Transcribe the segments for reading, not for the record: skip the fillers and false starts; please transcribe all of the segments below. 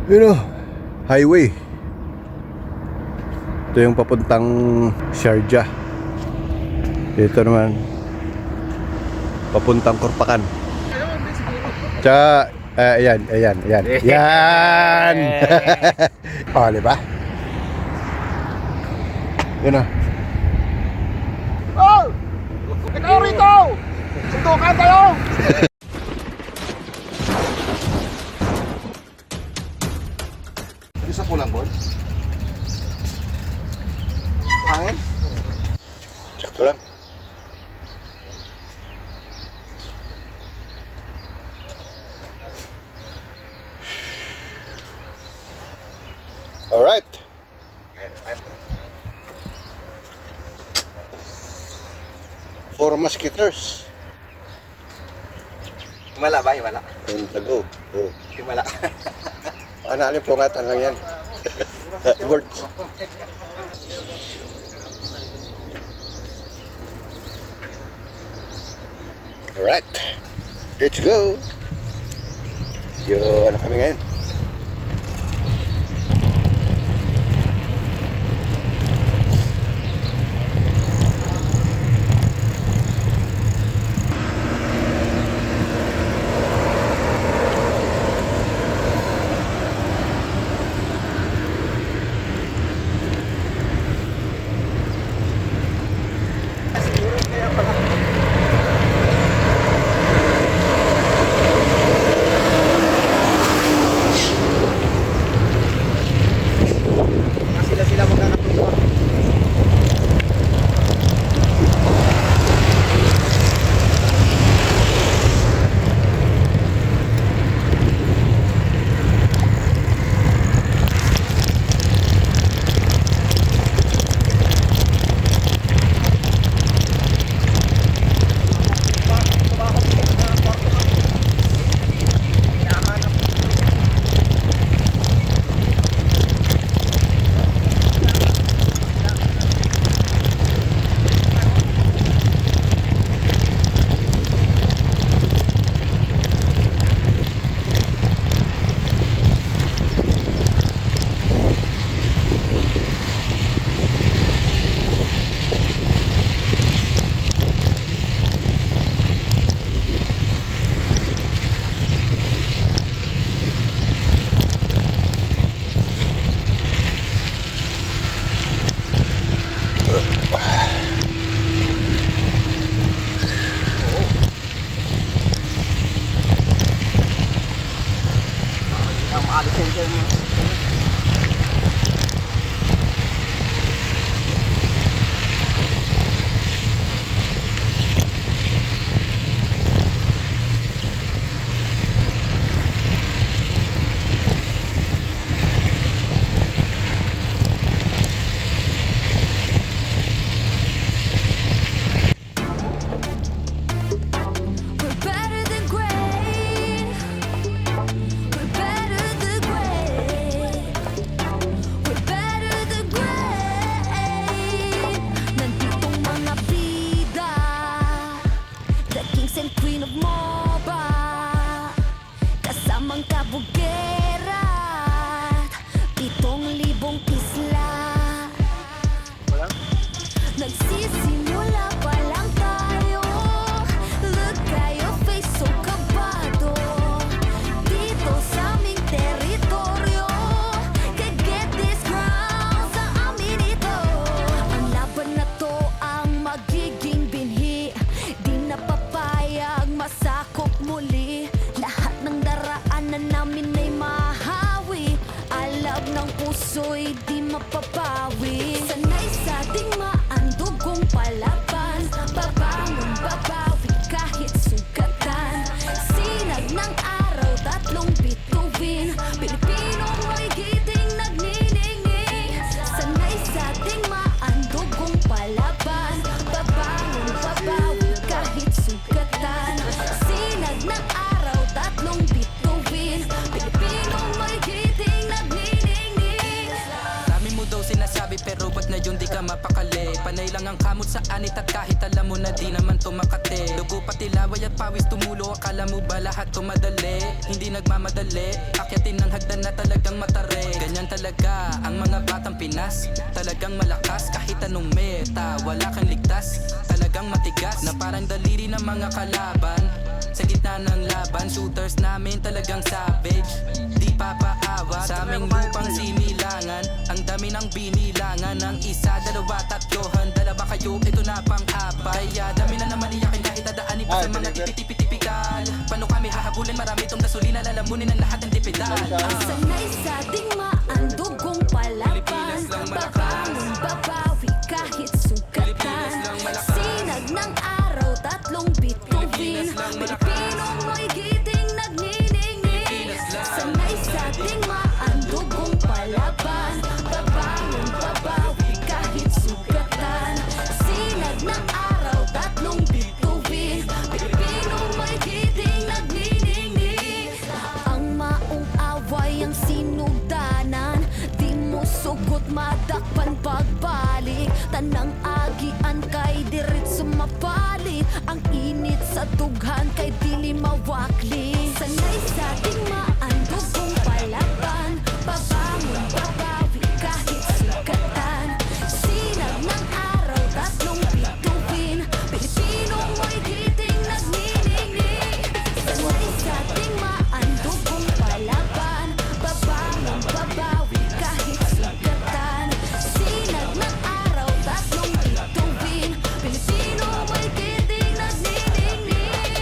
Yun o, highway. Ito yung papuntang Sharjah. Dito naman papuntang Korpakan. Tsaka ayan. Yan. O, diba? Yun o. Oh! Ikaw rito! Sundukan tayo! Isa ko lang, boy. Hangin? Sakto lang. Alright. Four musketeers. Himala ba? Himala? And the go. Oh. Himala. Ano pungatan lang yan. Words. Alright. Let's go. Ano kami ngayon? Sila magkakatuwa. Nagsisimula pa lang tayo. Look at your face, so kabado. Dito sa aming teritoryo, can get this ground sa amin ito. Ang laban na to ang magiging binhi. Di na papayag masakop muli. Lahat ng daraanan namin ay mahawi. Alab ng puso'y di mapapawi. Sanay sa ating maandugong palaban. Babangon, babawi kahit sugatan. Sinag ng araw, tatlong bituin. Pilipinong magigiting nagniningning. Sanay sa ating maandugong palaban. Babangon, babawi kahit sugatan. Sinag ng araw, tatlong bituin. Pilipinong magigiting nagniningning. Dami mo daw sinasabi pero ba't ngayon di ka mapakali? Panay lang ang kamot sa anit at kahit alam mo na di naman to makate. Dugo pati laway at pawis tumulo, akala mo ba lahat to madali? Hindi nagmamadali, akyatin ng hagdan na talagang matare. Ganyan talaga ang mga batang Pinas, talagang malakas kahit anong meta. Wala kang ligtas, talagang matigas, na parang daliri ng mga kalaban. Sa gitna ng laban, shooters namin talagang savage, di papaawa. Sa aming lupang sinilangan, ang dami ng binilangan. Ng isa, dalawa, tatlo, handala ba kayo? Ito na pang-apat. Kaya dami na naman iyakin kahit dadaanin pa sa mga tipitipikal. Paano kami hahabulin? Marami itong gasolina, lalamunin ang lahat ng tipidal. Sanay sa digmaan, dugong palaban. Babangon, babawi kahit sugatan. Sinag ng araw, tatlong bituin. Pilipinong may giting nagniningning. Sanay sa digmaan, dugong palaban. Babangon, babawi kahit sugatan. Sinag ng araw, tatlong bituin. Pilipinong may giting nagniningning. Ang maong away ang sinugdanan, di mo sugot madakpan pagbalik. Tanang agian kay diretso mapalit. Ang init sa tughan kay dili mawakli. Sanay sa digmaan, dugong palaban. Babangon, babawi kahit sugatan. Sinag ng araw, tatlong bituin. Pilipinong may giting nagniningning. Sanay sa digmaan, dugong palaban. Babangon, babawi kahit sugatan. Sinag ng araw, tatlong bituin. Pilipinong may giting nagniningning.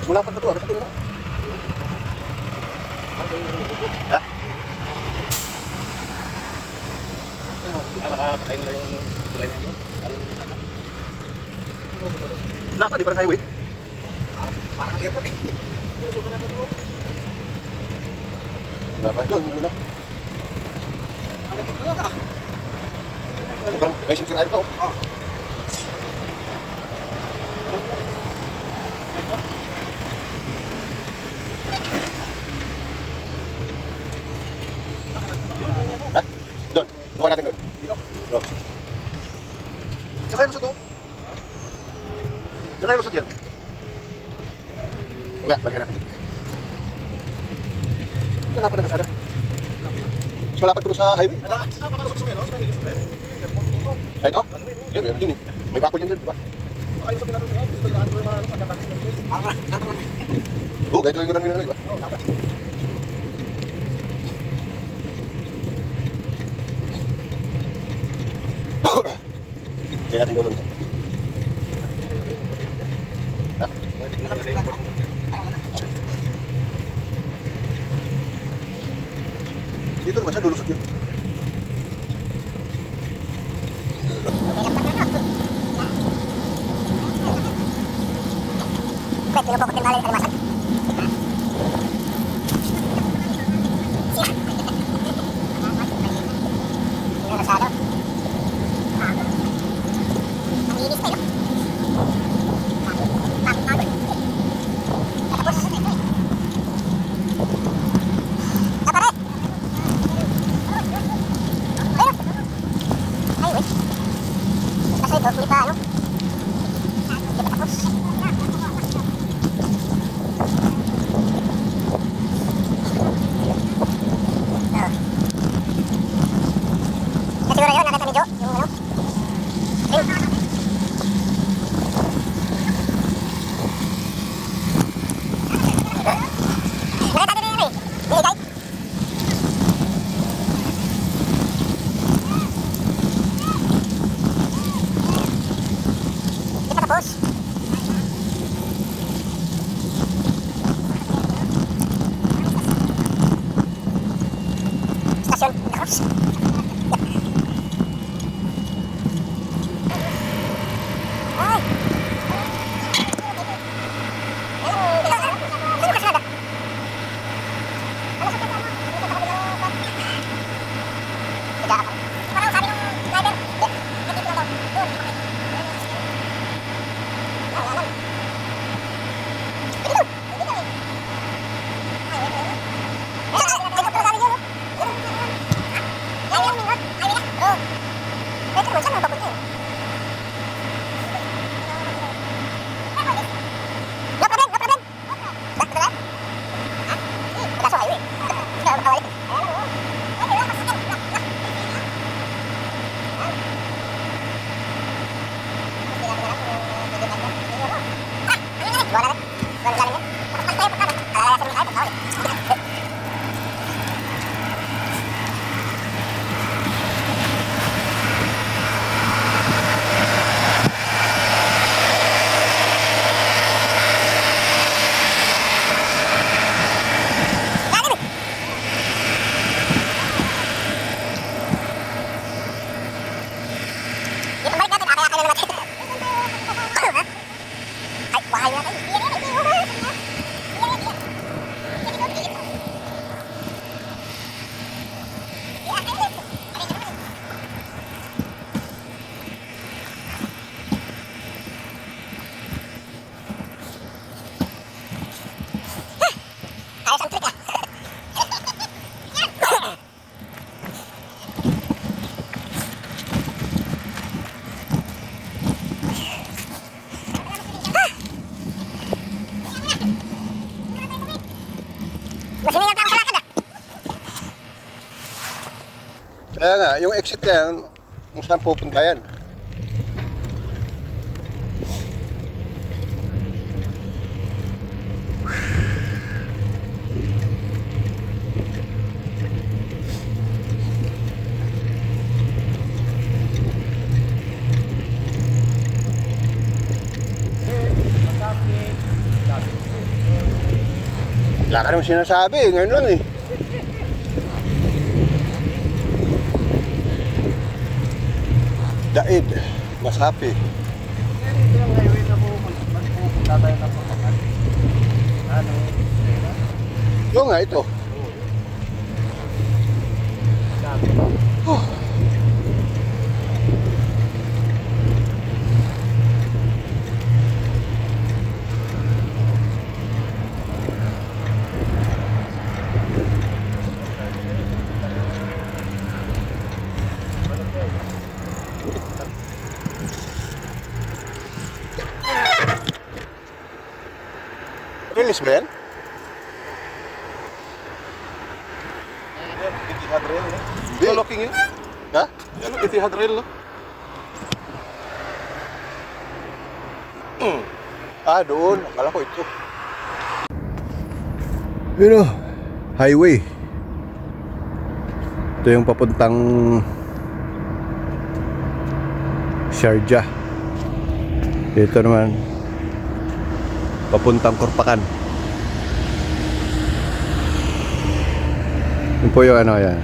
Wala pa ito. Ano sa tingin mo? Ha? Nakakain na yung tulay na yun. Napa, di pa ng highway? Parang airport eh. Wala pa. Doon, muna. May sinasirahin pa oh. Ha? Doon. Buka natin doon. Doon. Sakay mo sa doon. Sakay mo sa diyan. Wala, bagay natin. Wala pa na kasada. Mas malapad ko sa highway. Ay, ito? Yun, yun eh. May bako dyan doon, di ba? Oo, kahit yung ganun, di ba? Kaya natin gawin. Ha? Dito naman siya, lulusot yun. Pinupukot yung bala yung kalimasan. Yung nasado. Ang linis tayo. Bakit naman? Katapos sa sunod eh. Kapare! Ayun! Ay, wait. Kasi ito, hindi pa ano? Hindi pa tapos. Siguro yun, nakita ni Jo, yung ano? Ayun. Nakita din yun eh. Binigay. Pwede mo, saan mo papunta yun? No problem, no problem. Back to the left? Ha? Kaso highway. Sige, kawalik. Ayan o. Pwede, wala kasi. Ayos ang trick ah. Masimingat lang sa lakad ah. Kaya nga, yung exit na yan, kung saan pupunta yan. Wala ka naman sinasabi, ngayon lang eh. Daid, Masapi. Ito yung highway na pupunta tayo ng papakan. Ano? Yung nga ito. Release ba yan? Etihad Rail, no? Hindi. Locking yun? Ha? Yan, Etihad Rail, no? Ah, doon. Akala ko ito. Yun o. Highway. Ito yung papuntang Sharjah. Ito naman papuntang Korpakan. Yun po yung ano yan.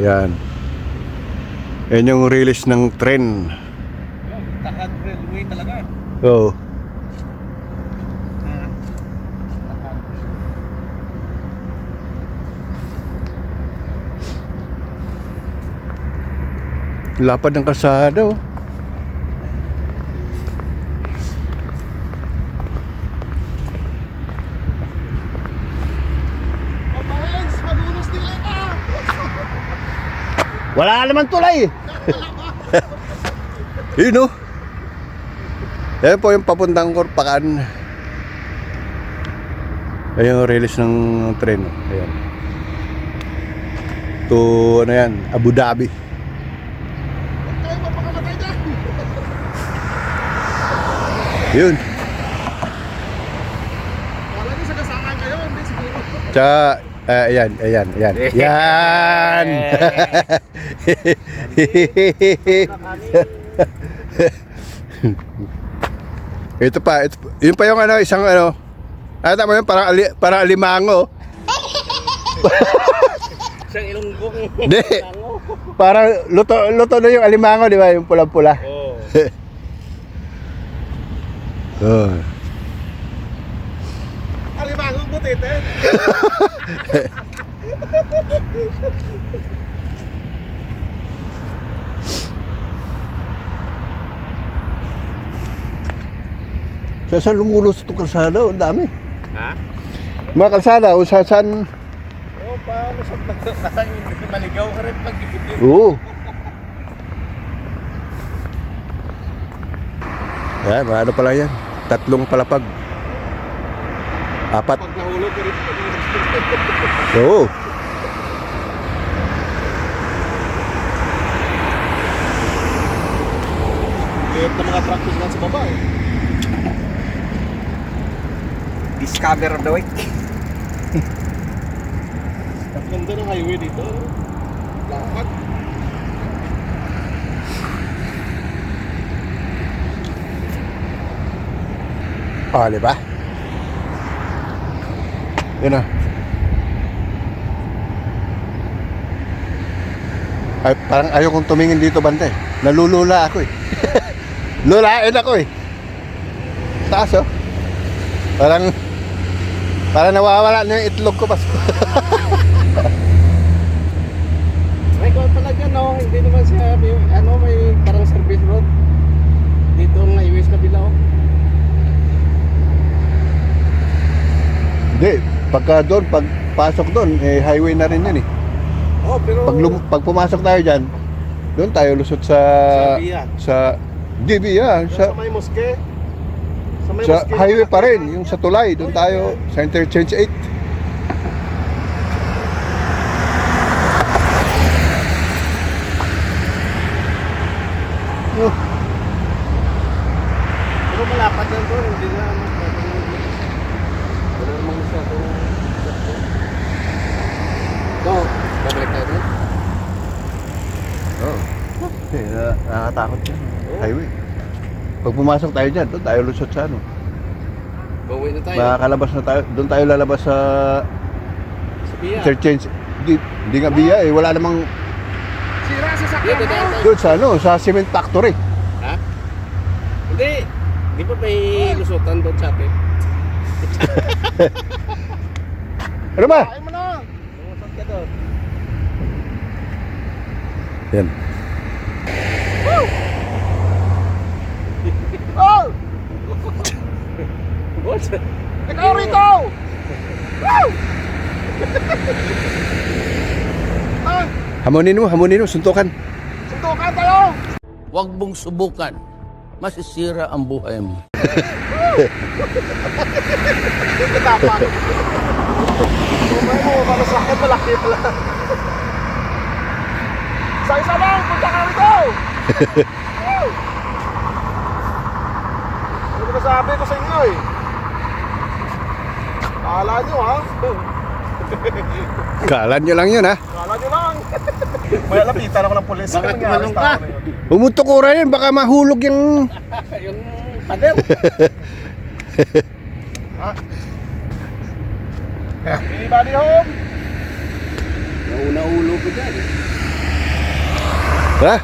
Ayan. Yan yung release ng tren. Etihad Railway talaga. Oo. Lapad ng kalsada oh. Mabahengs, magulos nila ka! Wala naman tulay. Yun oh. Yan po yung papuntang Korpakan. Ayan yung release ng tren. Ayan. To ano yan, Abu Dhabi. Tayo mapakamatay dyan! Yun. Wala niyo sa kasakan kayo, hindi siguro. Tsaka, ayan. Yan! Ito pa, yun pa yung ano, isang ano, tama yun, parang alimango. Isang ilunggong. Hindi. Parang luto na yung alimango, di ba? Yung pula-pula. Oo. Oh. Alimangong butete. Saan lumulos itong kalsada? Ang dami. Ha? Mga kalsada, kung saan. Oo, paano sa maligaw ka rin pag-ibig. Oo. Yan, ano pala yan? 3 palapag. 4. Pag nahulog ka rin. Oo. Kaya ng mga truck lang sa baba eh. Discover of the week. Ang ganda ng highway dito. No? Lahat. Di ba? Yun na. Ay, parang ayaw kong tumingin dito, bante. Nalulula ako eh. Lulain ako eh. Taas oh. Parang nawawala na yung itlog ko pa. May kawal pala dyan, no? Hindi naman siya, may parang service road. Dito ang highway sa kabila, oh. Hindi, pagka doon, pag pasok doon, eh, highway na rin yan eh. Oh, pero... Pag pumasok tayo dyan, doon tayo lusot sa... Sa Bia. Sa... Di Bia, Sa may moske. Sa may sa moske. highway pa rin, yung sa Tulay, doon tayo sa Interchange 8. Oh, Pero malapad lang doon, hindi na wala namang masyadong ito, babalik tayo doon. oh. Okay, nakakatakot yan. Highway. Pag pumasok tayo dyan, doon tayo lusot sa ano. Bawi na tayo. Makakalabas na tayo, doon tayo lalabas sa Sa Bia. Interchange. Hindi nga Bia eh, wala namang Sira sa sakyan mo. doon sa ano, sa cement factory. Ha? Hindi. Di ba may lusutan doon sa atin? Ano ba? Kain mo na. Lumusot ka doon. Yan. Oh! What? Ikaw rito! Hamunin mo, suntukan. Suntukan tayo! Huwag mong subukan. Masisira ang buhay mo. Hindi tapak. Umay mo, malasakit malaki pala. Isa-isa lang, punta ka rito! Ano ba sabi ko sa inyo eh? Kala nyo ha? Kala nyo lang yun ha. Kala nyo lang. May lapitan ako ng pulis. Bakit tumalong ka? Umutukura yun, baka mahulog yung... Yung pader. Ha? Anybody home? Nauna ulo ko dyan. Ha?